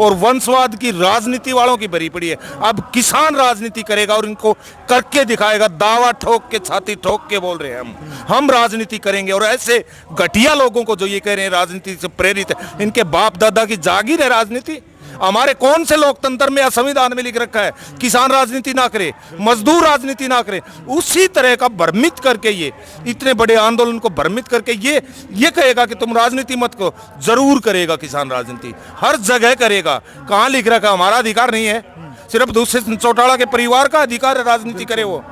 और वंशवाद की राजनीति वालों की भरी पड़ी है। अब किसान राजनीति करेगा और इनको करके दिखाएगा। दावा ठोक के, छाती ठोक के बोल रहे हैं हम राजनीति करेंगे। और ऐसे घटिया लोगों को जो ये कह रहे हैं राजनीति से प्रेरित है, इनके बाप दादा की जागीर है राजनीति। हमारे कौन से लोकतंत्र में या संविधान में लिख रखा है किसान राजनीति ना करे, मजदूर राजनीति ना करे? उसी तरह का भ्रमित करके ये इतने बड़े आंदोलन को भ्रमित करके ये कहेगा कि तुम राजनीति मत करो। जरूर करेगा किसान राजनीति, हर जगह करेगा। कहाँ लिख रखा है? हमारा अधिकार नहीं है, सिर्फ दूसरे चौटाला के परिवार का अधिकार है राजनीति करे वो।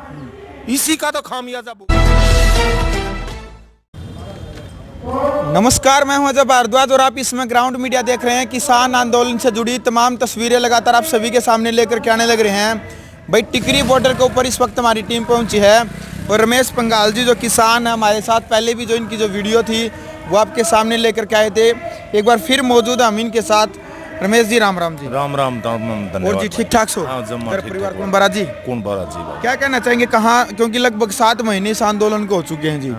इसी का तो खामियाजा। नमस्कार, मैं हूं अजय भारद्वाज और आप इसमें ग्राउंड मीडिया देख रहे हैं। किसान आंदोलन से जुड़ी तमाम तस्वीरें लगातार आप सभी के सामने लेकर के आने लग रहे हैं। भाई टिकरी बॉर्डर के ऊपर इस वक्त हमारी टीम पहुंची है और रमेश पंगाल जी जो किसान है हमारे साथ, पहले भी जो इनकी जो वीडियो थी वो आपके सामने लेकर के आए थे। एक बार फिर मौजूद हम इनके साथ। रमेश जी, राम राम जी। राम राम। और जी ठीक ठाक सो? घर परिवार कौन बारा जी? क्या कहना चाहेंगे, कहाँ, क्योंकि लगभग 7 महीने इस आंदोलन को हो चुके हैं जी,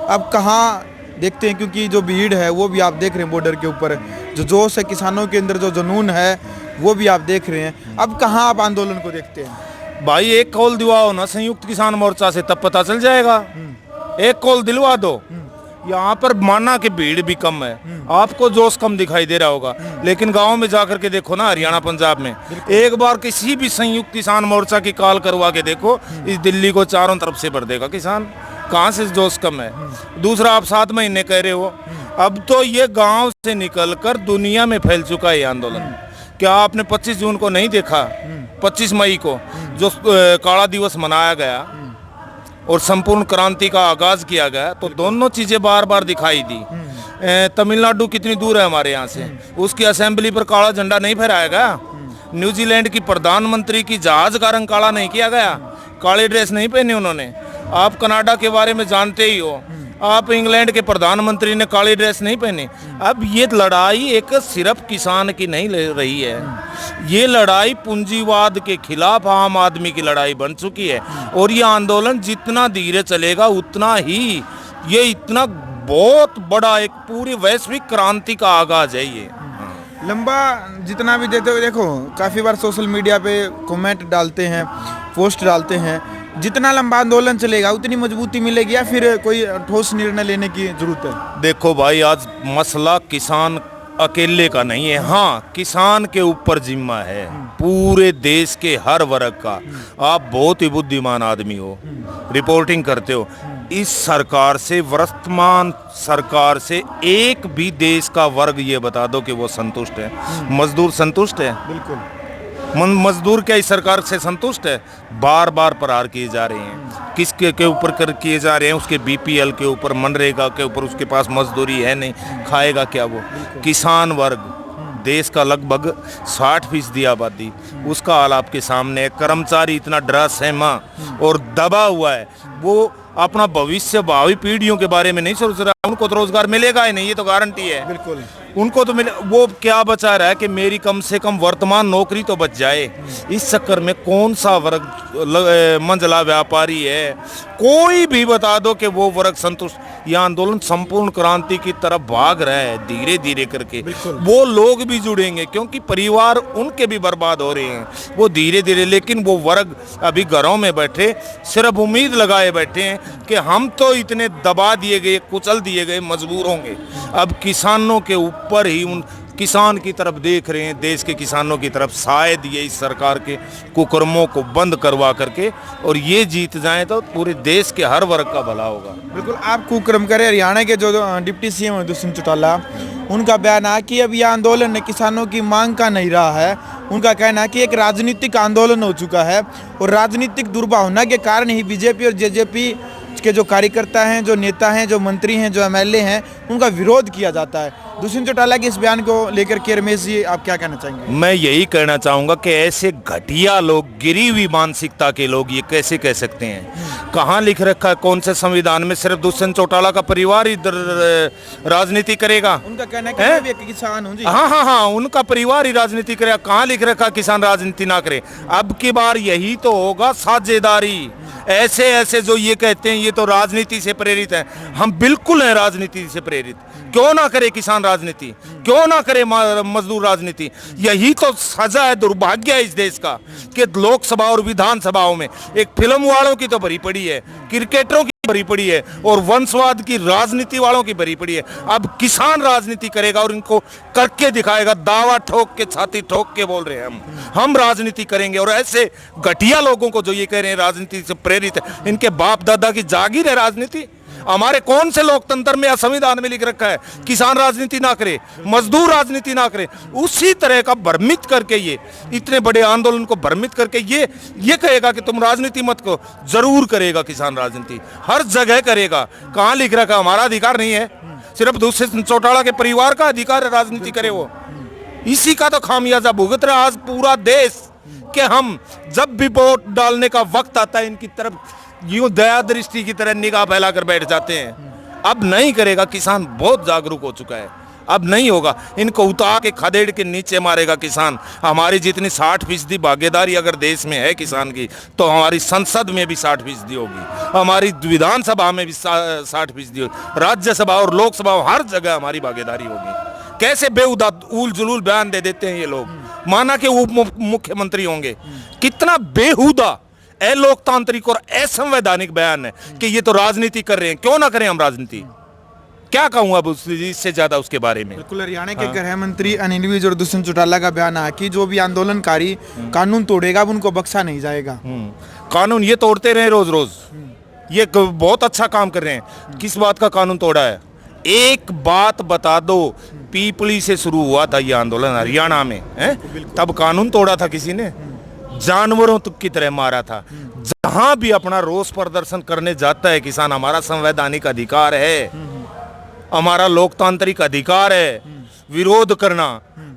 अब कहाँ देखते हैं? क्योंकि जो भीड़ है वो भी आप देख रहे हैं बॉर्डर के ऊपर, जो जोश है किसानों के अंदर, जो जुनून है वो भी आप देख रहे हैं। अब कहाँ आप आंदोलन को देखते हैं? भाई एक कॉल दिलवाओ ना संयुक्त किसान मोर्चा से, तब पता चल जाएगा। एक कॉल दिलवा दो। यहाँ पर माना कि भीड़ भी कम है, आपको जोश कम दिखाई दे रहा होगा, लेकिन गांव में जाकर के देखो ना, हरियाणा पंजाब में एक बार किसी भी संयुक्त किसान मोर्चा की कॉल करवा के देखो, इस दिल्ली को चारों तरफ से भर देगा किसान। कहाँ से जोश कम है? दूसरा, आप 7 महीने कह रहे हो, अब तो ये गांव से निकलकर दुनिया में फैल चुका है ये आंदोलन। क्या आपने 25 जून को नहीं देखा? 25 मई को जो काला दिवस मनाया गया और संपूर्ण क्रांति का आगाज किया गया, तो दोनों चीजें बार बार दिखाई दी। तमिलनाडु कितनी दूर है हमारे यहाँ से, उसकी असेंबली पर काला झंडा नहीं फहराया गया। न्यूजीलैंड की प्रधानमंत्री की जहाज का रंग काला नहीं किया गया, काली ड्रेस नहीं पहनी उन्होंने। आप कनाडा के बारे में जानते ही हो, आप इंग्लैंड के प्रधानमंत्री ने काली ड्रेस नहीं पहनी। अब ये लड़ाई एक सिर्फ किसान की नहीं ले रही है, ये लड़ाई पूंजीवाद के खिलाफ आम आदमी की लड़ाई बन चुकी है। और ये आंदोलन जितना धीरे चलेगा उतना ही ये इतना बहुत बड़ा एक पूरी वैश्विक क्रांति का आगाज है। ये लंबा जितना भी देते हुए देखो, काफ़ी बार सोशल मीडिया पे कमेंट डालते हैं, पोस्ट डालते हैं, जितना लंबा आंदोलन चलेगा उतनी मजबूती मिलेगी या फिर कोई ठोस निर्णय लेने की जरूरत है? देखो भाई, आज मसला किसान अकेले का नहीं है। हाँ, किसान के ऊपर जिम्मा है पूरे देश के हर वर्ग का। आप बहुत ही बुद्धिमान आदमी हो, रिपोर्टिंग करते हो। इस सरकार से, वर्तमान सरकार से एक भी देश का वर्ग ये बता दो कि वो संतुष्ट है? मजदूर संतुष्ट है? बिल्कुल। मजदूर क्या इस सरकार से संतुष्ट है? बार बार प्रहार किए जा रहे हैं। किसके के ऊपर किए जा रहे हैं? उसके बीपीएल के ऊपर, मनरेगा के ऊपर। उसके पास मजदूरी है नहीं, खाएगा क्या वो? किसान वर्ग, देश का लगभग 60% आबादी, उसका हाल आपके सामने है। कर्मचारी इतना डरा सहमा और दबा हुआ है, वो अपना भविष्य, भावी पीढ़ियों के बारे में नहीं सोच रहा। उनको तो रोजगार मिलेगा ही नहीं, ये तो गारंटी है। बिल्कुल, उनको तो मिले। वो क्या बचा रहा है कि मेरी कम से कम वर्तमान नौकरी तो बच जाए। इस चक्कर में कौन सा वर्ग, मंझला व्यापारी है, कोई भी बता दो कि वो वर्ग संतुष्ट। यह आंदोलन संपूर्ण क्रांति की तरफ भाग रहा है धीरे धीरे करके। वो लोग भी जुड़ेंगे क्योंकि परिवार उनके भी बर्बाद हो रहे हैं, वो धीरे धीरे। लेकिन वो वर्ग अभी घरों में बैठे सिर्फ उम्मीद लगाए बैठे हैं कि हम तो इतने दबा दिए गए, कुचल दिए गए, मजबूर होंगे। अब किसानों के ऊपर ही, उन किसान की तरफ देख रहे हैं, देश के किसानों की तरफ। शायद ये इस सरकार के कुकर्मों को बंद करवा करके और ये जीत जाए तो पूरे देश के हर वर्ग का भला होगा। बिल्कुल। आप कुकर्म करें। हरियाणा के जो डिप्टी सीएम दुष्यंत चौटाला, उनका बयान है कि अब यह आंदोलन किसानों की मांग का नहीं रहा है। उनका कहना है कि एक राजनीतिक आंदोलन हो चुका है और राजनीतिक दुर्भावना के कारण ही बीजेपी और जेजेपी के जो कार्यकर्ता हैं, जो नेता हैं, जो मंत्री हैं, जो एमएलए हैं, उनका विरोध किया जाता है। दुष्यंत चौटाला के इस बयान को लेकर के रमेश जी आप क्या कहना चाहेंगे? मैं यही कहना चाहूँगा कि ऐसे घटिया लोग, गिरी हुई मानसिकता के लोग ये कैसे कह सकते हैं? कहाँ लिख रखा है, कौन से संविधान में सिर्फ दुष्यंत चौटाला का परिवार इधर राजनीति करेगा? उनका कहना है कि मैं भी एक किसान हूँ जी। हाँ, उनका परिवार ही राजनीति करेगा। कहाँ लिख रखा किसान राजनीति ना करे? अब की बार यही तो होगा, साझेदारी। ऐसे जो ये कहते हैं ये तो राजनीति से प्रेरित है, हम बिल्कुल हैं राजनीति से प्रेरित। क्यों ना करे किसान राजनीति, क्यों ना करे मजदूर राजनीति। यही तो सजा है, दुर्भाग्य है इस देश का कि लोकसभा और विधानसभाओं में एक फिल्म वालों की तो भरी पड़ी है, क्रिकेटरों की भरी पड़ी है और वंशवाद की राजनीति वालों की भरी पड़ी है। अब किसान राजनीति करेगा और इनको करके दिखाएगा, दावा ठोक के, छाती ठोक के बोल रहे हैं हम राजनीति करेंगे। और ऐसे घटिया लोगों को जो ये कह रहे हैं राजनीति से प्रेरित है, इनके बाप दादा की जागीर है राजनीति। हमारे कौन से लोकतंत्र में या संविधान में लिख रखा है किसान राजनीति ना करे, मजदूर राजनीति ना करे? उसी तरह का भ्रमित करके, ये इतने बड़े आंदोलन को भ्रमित करके ये कहेगा कि तुम राजनीति मत करो। जरूर करेगा किसान राजनीति, हर जगह करेगा। कहाँ लिख रखा? हमारा अधिकार नहीं है, सिर्फ दूसरे चौटाला के परिवार का अधिकार है राजनीति करे वो। इसी का तो खामियाजा भुगत रहा आज पूरा देश कि हम जब भी वोट डालने का वक्त आता है इनकी तरफ यूं दया दृष्टि की तरह निगाह फैलाकर बैठ जाते हैं। अब नहीं करेगा, किसान बहुत जागरूक हो चुका है, अब नहीं होगा। इनको उतार के खदेड़ के नीचे मारेगा किसान। हमारी जितनी 60% भागीदारी अगर देश में है किसान की, तो हमारी संसद में भी 60% होगी, हमारी विधानसभा में भी 60% होगी, राज्यसभा और लोकसभा हर जगह हमारी भागीदारी होगी। कैसे बेहुदा उल जुलूल बयान दे देते हैं ये लोग, माना कि उप मुख्यमंत्री होंगे। कितना बेहुदा, अलोकतांत्रिक और असंवैधानिक बयान है कि ये तो राजनीति कर रहे हैं। क्यों ना करें हम राजनीति? क्या कहूँ अब इससे ज्यादा उसके बारे में। बिल्कुल, हरियाणा के गृह मंत्री अनिल विज और दुष्यंत चौटाला का बयान है कि जो भी आंदोलनकारी कानून तोड़ेगा उनको बख्शा नहीं जाएगा। कानून ये तोड़ते रहे रोज रोज, ये बहुत अच्छा काम कर रहे हैं। किस बात का कानून तोड़ा है? एक बात बता दो, पीपली से शुरू हुआ था ये आंदोलन हरियाणा में, तब कानून तोड़ा था किसी ने? जानवरों की तरह मारा था। जहां भी अपना रोष प्रदर्शन करने जाता है किसान, हमारा संवैधानिक अधिकार है, हमारा लोकतांत्रिक अधिकार है विरोध करना,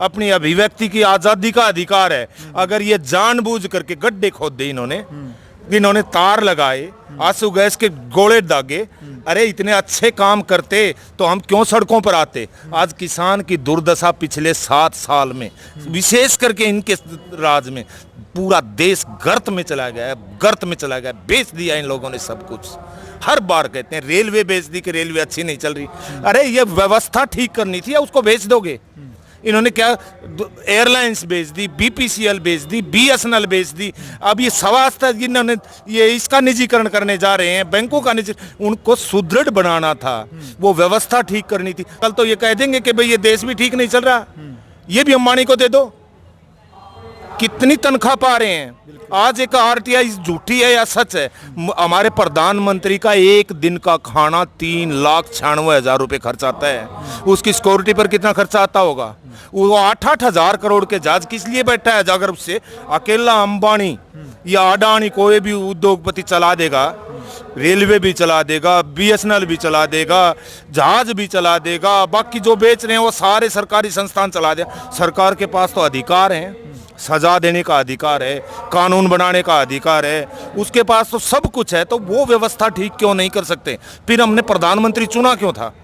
अपनी अभिव्यक्ति की आजादी का अधिकार है। अगर ये जानबूझ करके गड्ढे खोदे इन्होंने तार लगाए, आंसू गैस के गोले दागे, अरे इतने अच्छे काम करते तो हम क्यों सड़कों पर आते? आज किसान की दुर्दशा पिछले 7 साल में, विशेष करके इनके राज में, पूरा देश गर्त में चला गया है, गर्त में चला गया। बेच दिया इन लोगों ने सब कुछ। हर बार कहते हैं रेलवे बेच दी कि रेलवे अच्छी नहीं चल रही। अरे ये व्यवस्था ठीक करनी थी या उसको बेच दोगे? इन्होंने क्या एयरलाइंस बेच दी, बीपीसीएल बेच दी, बीएसएनएल बेच दी। अब ये स्वास्थ्य इन्होंने ये इसका निजीकरण करने जा रहे हैं, बैंकों का निजी। उनको सुदृढ़ बनाना था, वो व्यवस्था ठीक करनी थी। कल तो ये कह देंगे कि भाई ये देश भी ठीक नहीं चल रहा, ये भी अंबानी को दे दो। कितनी तनख्वाह पा रहे हैं? आज एक आरटीआई झूठी है या सच है? हमारे प्रधानमंत्री का एक दिन का खाना 3,96,000 रुपये खर्च आता है। उसकी सिक्योरिटी पर कितना खर्चा आता होगा? वो 8-8 हजार करोड़ के जहाज किस लिए बैठा है? अगर उससे अकेला अंबानी या अडानी कोई भी उद्योगपति चला देगा, रेलवे भी चला देगा, बीएसएनएल भी चला देगा, जहाज भी चला देगा, बाकी जो बेच रहे हैं वो सारे सरकारी संस्थान चला देगा। सरकार के पास तो अधिकार है, सजा देने का अधिकार है, कानून बनाने का अधिकार है, उसके पास तो सब कुछ है। तो वो व्यवस्था ठीक क्यों नहीं कर सकते? फिर हमने प्रधानमंत्री चुना क्यों था?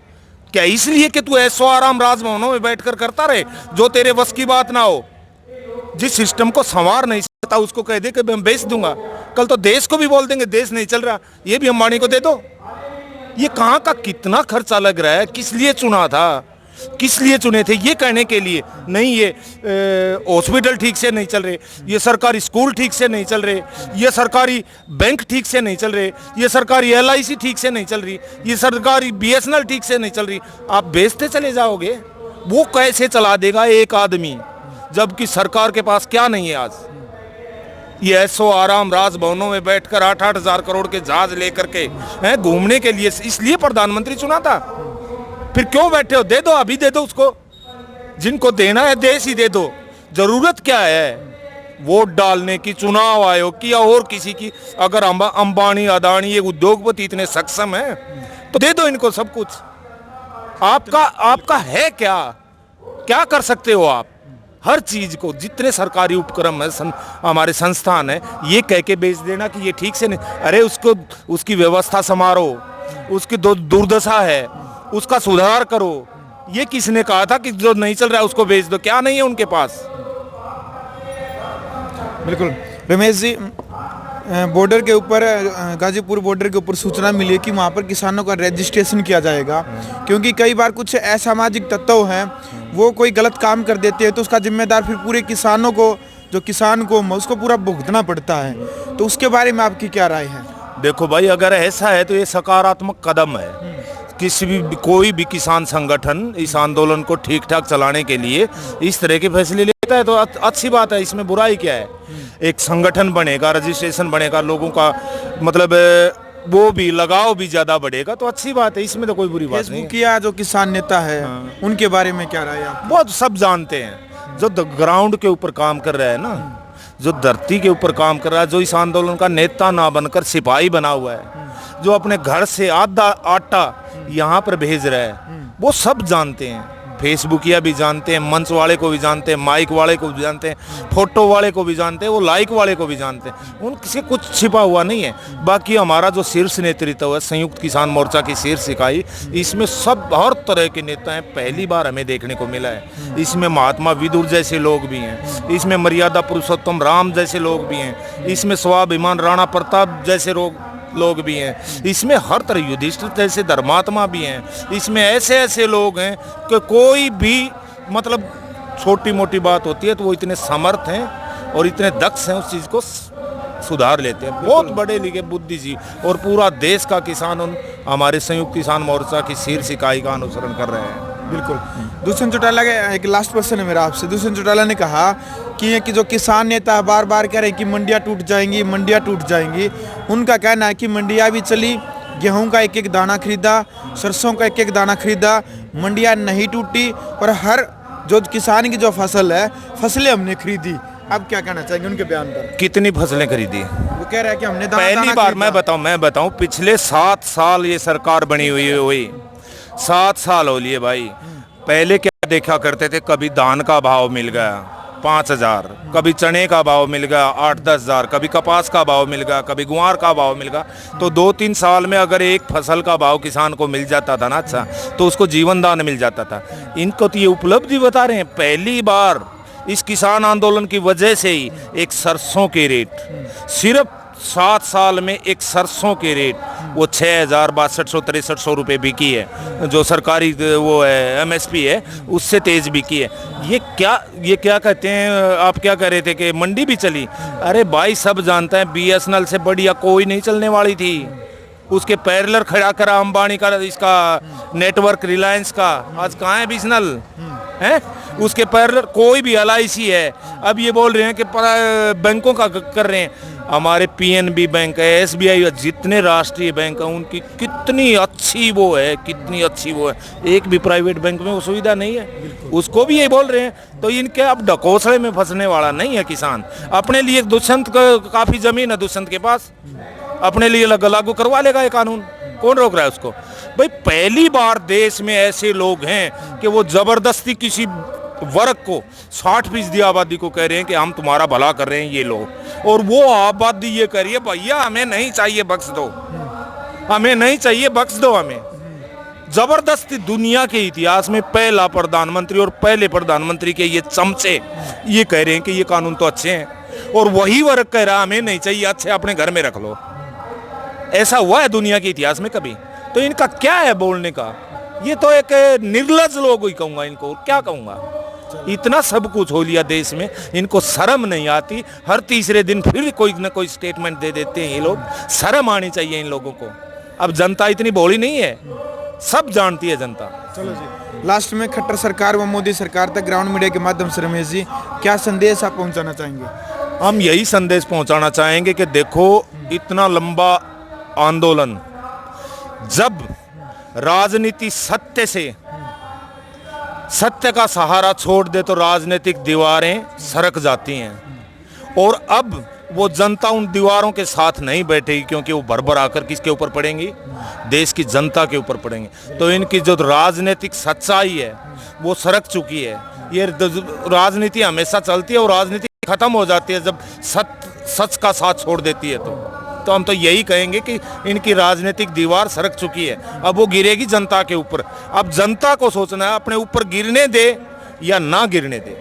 क्या इसलिए कि तू ऐसो आराम राजभवनों में बैठकर करता रहे जो तेरे बस की बात ना हो? जिस सिस्टम को संवार नहीं सकता उसको कह दे कि मैं बेच दूंगा। कल तो देश को भी बोल देंगे देश नहीं चल रहा, ये भी अंबानी को दे दो। ये कहाँ का कितना खर्चा लग रहा है? किस लिए चुना था? किस लिए चुने थे? ये कहने के लिए नहीं ये हॉस्पिटल ठीक से नहीं चल रहे, ये सरकारी स्कूल ठीक से नहीं चल रहे, ये सरकारी बैंक ठीक से नहीं चल रहे, ये सरकारी LIC ठीक से नहीं चल रही, ये सरकारी BSNL ठीक से नहीं चल रही। आप बेचते चले जाओगे, वो कैसे चला देगा एक आदमी, जबकि सरकार के पास क्या नहीं है? आज ये ऐसो आराम राजभवनों में बैठकर 8-8 हजार करोड़ के जहाज लेकर के हैं घूमने के लिए, इसलिए प्रधानमंत्री चुना था। फिर क्यों बैठे हो? दे दो, अभी दे दो उसको। जिनको देना है देश ही दे दो। जरूरत क्या है वोट डालने की, चुनाव आयोग की या और किसी की? अगर अंबानी अदानी ये उद्योगपति इतने सक्षम है तो दे दो इनको सब कुछ। आपका है क्या? क्या कर सकते हो आप? हर चीज को, जितने सरकारी उपक्रम है, हमारे संस्थान है, ये कह के बेच देना कि ये ठीक से नहीं। अरे उसको, उसकी व्यवस्था संवारो, उसकी दुर्दशा है उसका सुधार करो। ये किसने कहा था कि जो नहीं चल रहा है उसको बेच दो? क्या नहीं है उनके पास? बिल्कुल रमेश जी, बॉर्डर के ऊपर गाजीपुर बॉर्डर के ऊपर सूचना मिली है कि वहाँ पर किसानों का रजिस्ट्रेशन किया जाएगा, क्योंकि कई बार कुछ असामाजिक तत्व हैं वो कोई गलत काम कर देते हैं तो उसका जिम्मेदार फिर पूरे किसानों को, जो किसान को उसको पूरा भुगतना पड़ता है। तो उसके बारे में आपकी क्या राय है? देखो भाई, अगर ऐसा है तो ये सकारात्मक कदम है। किसी भी कोई भी किसान संगठन इस आंदोलन को ठीक ठाक चलाने के लिए इस तरह के फैसले लेता है तो अच्छी बात है, इसमें बुराई क्या है। एक संगठन बनेगा, रजिस्ट्रेशन बनेगा, लोगों का मतलब वो भी लगाव भी ज्यादा बढ़ेगा तो अच्छी बात है, इसमें तो कोई बुरी बात नहीं है। किया जो किसान नेता है उनके बारे में क्या राय है आपकी? बहुत सब जानते हैं, जो ग्राउंड के ऊपर काम कर रहा है ना, जो धरती के ऊपर काम कर रहा है, जो इस आंदोलन का नेता ना बनकर सिपाही बना हुआ है, जो अपने घर से आधा आटा यहाँ पर भेज रहा है, वो सब जानते हैं। फेसबुकिया भी जानते हैं, मंच वाले को भी जानते हैं, माइक वाले को भी जानते हैं, फोटो वाले को भी जानते हैं, वो लाइक वाले को भी जानते हैं। उनसे कुछ छिपा हुआ नहीं है। बाकी हमारा जो शीर्ष नेतृत्व है, संयुक्त किसान मोर्चा की शीर्ष इकाई, इसमें सब हर तरह के नेता हैं, पहली बार हमें देखने को मिला है। इसमें महात्मा विदुर जैसे लोग भी हैं, इसमें मर्यादा पुरुषोत्तम राम जैसे लोग भी हैं, इसमें स्वाभिमान राणा प्रताप जैसे लोग भी हैं, इसमें हर तरह युधिष्ठिर जैसे धर्मात्मा भी हैं, इसमें ऐसे ऐसे लोग हैं कि कोई भी मतलब छोटी मोटी बात होती है तो वो इतने समर्थ हैं और इतने दक्ष हैं, उस चीज़ को सुधार लेते हैं। बहुत बड़े लिखे बुद्धिजीवी और पूरा देश का किसान हमारे संयुक्त किसान मोर्चा की शीर्ष इकाई का अनुसरण कर रहे हैं। बिल्कुल। दुष्यंत चौटाला का एक लास्ट क्वेश्चन है मेरा आपसे। दुष्यंत चौटाला ने कहा कि जो किसान नेता बार बार कह रहे हैं कि मंडियाँ टूट जाएंगी, मंडियाँ टूट जाएंगी, उनका कहना है कि मंडियाँ भी चली, गेहूं का एक एक दाना खरीदा, सरसों का एक एक दाना खरीदा, मंडियाँ नहीं टूटी और हर जो किसान की जो फसल है, फसलें हमने खरीदी। आप क्या कहना चाहेंगे उनके बयान पर? कितनी फसलें खरीदी? वो कह रहा है कि हमने पहली बार मैं बताऊं पिछले 7 साल ये सरकार बनी हुई है, वही 7 साल हो लिए भाई। पहले क्या देखा करते थे, कभी धान का भाव मिल गया 5,000, कभी चने का भाव मिल गया 8-10 हज़ार, कभी कपास का भाव मिल गया, कभी गुआर का भाव मिल गया। तो 2-3 साल में अगर एक फसल का भाव किसान को मिल जाता था ना, अच्छा, तो उसको जीवन दान मिल जाता था। इनको तो ये उपलब्धि बता रहे हैं, पहली बार इस किसान आंदोलन की वजह से ही एक सरसों के रेट, सिर्फ 7 साल में एक सरसों के रेट वो 6,000, 6200, 6300 रुपये बिकी है, जो सरकारी वो है MSP है, उससे तेज बिकी है। ये क्या कहते हैं, आप क्या कह रहे थे कि मंडी भी चली? अरे भाई सब जानता है BSNL से बढ़िया कोई नहीं चलने वाली थी। उसके पैरेलल खड़ा करा अंबानी का, इसका नेटवर्क रिलायंस का, आज कहाँ है BSNL है? उसके पैरेलल कोई भी LIC है। अब ये बोल रहे हैं कि बैंकों का कर रहे हैं। हमारे PNB बैंक है, SBI है, जितने राष्ट्रीय बैंक हैं उनकी कितनी अच्छी वो है, कितनी अच्छी वो है। एक भी प्राइवेट बैंक में वो सुविधा नहीं है, उसको भी ये बोल रहे हैं। तो इनके अब ढकोसले में फंसने वाला नहीं है किसान। अपने लिए दुष्यंत काफ़ी ज़मीन है दुष्यंत के पास, अपने लिए लागू करवा लेगा ये कानून, कौन रोक रहा है उसको? भाई पहली बार देश में ऐसे लोग हैं कि वो ज़बरदस्ती किसी वर्ग को, 60% आबादी को कह रहे हैं कि हम तुम्हारा भला कर रहे हैं ये लोग, और वो आबादी ये कह रही है भैया हमें नहीं चाहिए, बख्श दो, हमें नहीं चाहिए, बख्श दो हमें। जबरदस्ती दुनिया के इतिहास में पहला प्रधानमंत्री और पहले प्रधानमंत्री के ये चमचे ये कह रहे हैं कि ये कानून तो अच्छे हैं, और वही वर्ग कह रहा हमें नहीं चाहिए, अच्छे अपने घर में रख लो। ऐसा हुआ है दुनिया के इतिहास में कभी? तो इनका क्या है बोलने का? ये तो एक निर्लज लोग ही कहूँगा इनको, क्या कहूँगा। इतना सब कुछ हो लिया देश में, इनको शर्म नहीं आती। हर तीसरे दिन फिर कोई ना कोई स्टेटमेंट दे देते हैं ये लोग। शर्म आनी चाहिए इन लोगों को। अब जनता इतनी भोली नहीं है, सब जानती है जनता। चलो जी, लास्ट में खट्टर सरकार व मोदी सरकार तक ग्राउंड मीडिया के माध्यम से रमेश जी क्या संदेश आप पहुंचाना चाहेंगे? हम यही संदेश पहुंचाना चाहेंगे कि देखो, इतना लंबा आंदोलन, जब राजनीति सत्य का सहारा छोड़ दे तो राजनीतिक दीवारें सरक जाती हैं। और अब वो जनता उन दीवारों के साथ नहीं बैठेगी, क्योंकि वो भर आकर किसके ऊपर पड़ेंगी? देश की जनता के ऊपर पड़ेंगे। तो इनकी जो राजनीतिक सच्चाई है वो सरक चुकी है। ये राजनीति हमेशा चलती है और राजनीति खत्म हो जाती है जब सच का साथ छोड़ देती है। तो हम तो यही कहेंगे कि इनकी राजनीतिक दीवार सरक चुकी है, अब वो गिरेगी जनता के ऊपर। अब जनता को सोचना है अपने ऊपर गिरने दे या ना गिरने दे,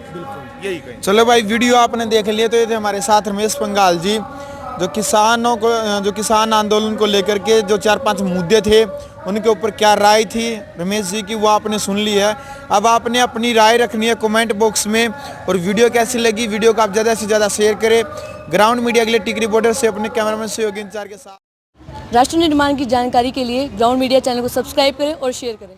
यही कहेंगे। चलो भाई, वीडियो आपने देख लिया। तो ये थे हमारे साथ रमेश पंगाल जी, जो किसान आंदोलन को लेकर के जो 4-5 मुद्दे थे उनके ऊपर क्या राय थी रमेश जी की, वो आपने सुन ली है। अब आपने अपनी राय रखनी है कमेंट बॉक्स में। और वीडियो कैसी लगी, वीडियो को आप ज़्यादा से ज़्यादा शेयर करें। ग्राउंड मीडिया के लिए टिक रिपोर्टर से अपने कैमरामैन सहयोगी इंचार्ज के साथ। राष्ट्र निर्माण की जानकारी के लिए ग्राउंड मीडिया चैनल को सब्सक्राइब करें और शेयर करें।